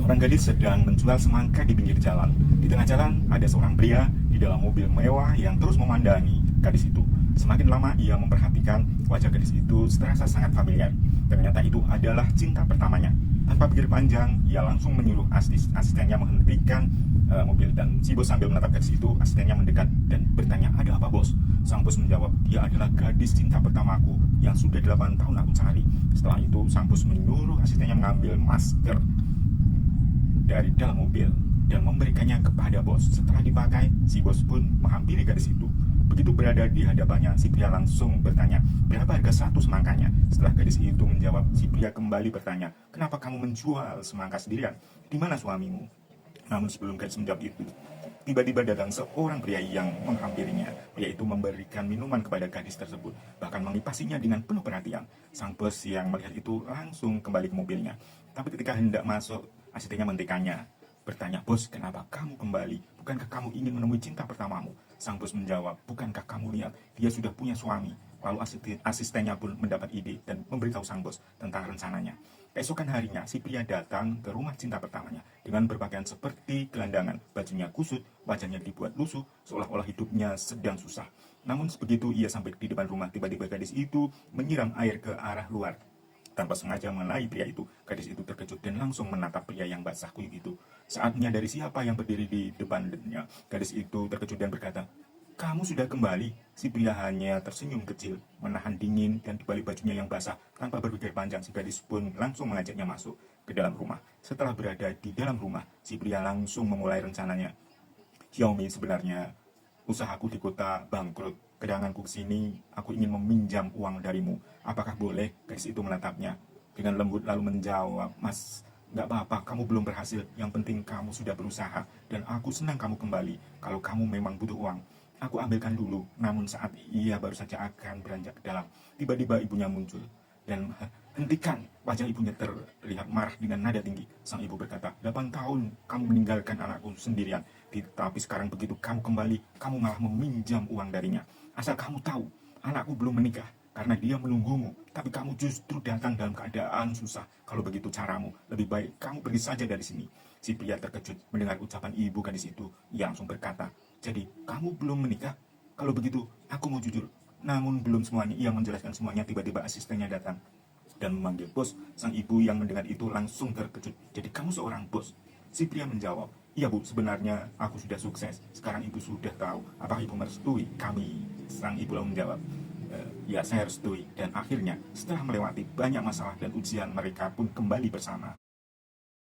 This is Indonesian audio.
Seorang gadis sedang menjual semangka di pinggir jalan. Di tengah jalan ada seorang pria di dalam mobil mewah yang terus memandangi gadis itu. Semakin lama ia memperhatikan wajah gadis itu terasa sangat familiar. Ternyata itu adalah cinta pertamanya. Tanpa pikir panjang, ia langsung menyuruh asistennya menghentikan mobil, dan si bos sambil menatap gadis itu, asistennya mendekat dan bertanya, "Ada apa, bos?" Sang bos menjawab, "Dia adalah gadis cinta pertamaku yang sudah 8 tahun aku cari." Setelah itu, sang bos menyuruh asistennya mengambil masker dari dalam mobil dan memberikannya kepada bos. Setelah dipakai, si bos pun menghampiri gadis itu. Begitu berada di hadapannya, si pria langsung bertanya, "Berapa harga satu semangkanya?" Setelah gadis itu menjawab, si pria kembali bertanya, "Kenapa kamu menjual semangka sendirian? Di mana suamimu?" Namun sebelum gadis menjawab itu, tiba-tiba datang seorang pria yang menghampirinya. Pria itu memberikan minuman kepada gadis tersebut, bahkan mengipasinya dengan penuh perhatian. Sang bos yang melihat itu langsung kembali ke mobilnya. Tapi ketika hendak masuk, asistennya menghentikannya, bertanya, "Bos, kenapa kamu kembali? Bukankah kamu ingin menemui cinta pertamamu?" Sang bos menjawab, "Bukankah kamu lihat, dia sudah punya suami?" Lalu asistennya pun mendapat ide dan memberitahu sang bos tentang rencananya. Keesokan harinya, si pria datang ke rumah cinta pertamanya dengan berpakaian seperti gelandangan. Bajunya kusut, wajahnya dibuat lusuh, seolah-olah hidupnya sedang susah. Namun begitu ia sampai di depan rumah, tiba-tiba gadis itu menyiram air ke arah luar. Tanpa sengaja mengenai pria itu, gadis itu terkejut dan langsung menatap pria yang basah kuyup itu. Saat menyadari siapa yang berdiri di depannya, gadis itu terkejut dan berkata, "Kamu sudah kembali." Si pria hanya tersenyum kecil, menahan dingin, dan di balik bajunya yang basah. Tanpa berpikir panjang, si gadis pun langsung mengajaknya masuk ke dalam rumah. Setelah berada di dalam rumah, si pria langsung memulai rencananya. "Xiaomi, sebenarnya usahaku di kota bangkrut. Kedatanganku ke sini, aku ingin meminjam uang darimu. Apakah boleh?" Gadis itu menatapnya dengan lembut lalu menjawab, "Mas, nggak apa-apa, kamu belum berhasil. Yang penting kamu sudah berusaha, dan aku senang kamu kembali. Kalau kamu memang butuh uang, aku ambilkan dulu." Namun saat ia baru saja akan beranjak ke dalam, tiba-tiba ibunya muncul dan hentikan. Wajah ibunya terlihat marah dengan nada tinggi. Sang ibu berkata, "8 tahun kamu meninggalkan anakku sendirian, tapi sekarang begitu kamu kembali, kamu malah meminjam uang darinya. Asal kamu tahu, anakku belum menikah karena dia menunggumu, tapi kamu justru datang dalam keadaan susah. Kalau begitu caramu, lebih baik kamu pergi saja dari sini." Si pria terkejut mendengar ucapan ibu gadis itu. Ia langsung berkata, "Jadi kamu belum menikah? Kalau begitu, aku mau jujur." Namun belum semuanya ia menjelaskan semuanya, tiba-tiba asistennya datang dan memanggil bos. Sang ibu yang mendengar itu langsung terkejut. "Jadi kamu seorang bos?" Si pria menjawab, "Iya bu, sebenarnya aku sudah sukses. Sekarang ibu sudah tahu. Apakah ibu merestui kami?" Sang ibu lalu menjawab, "Ya, saya restui." Dan akhirnya setelah melewati banyak masalah dan ujian, mereka pun kembali bersama.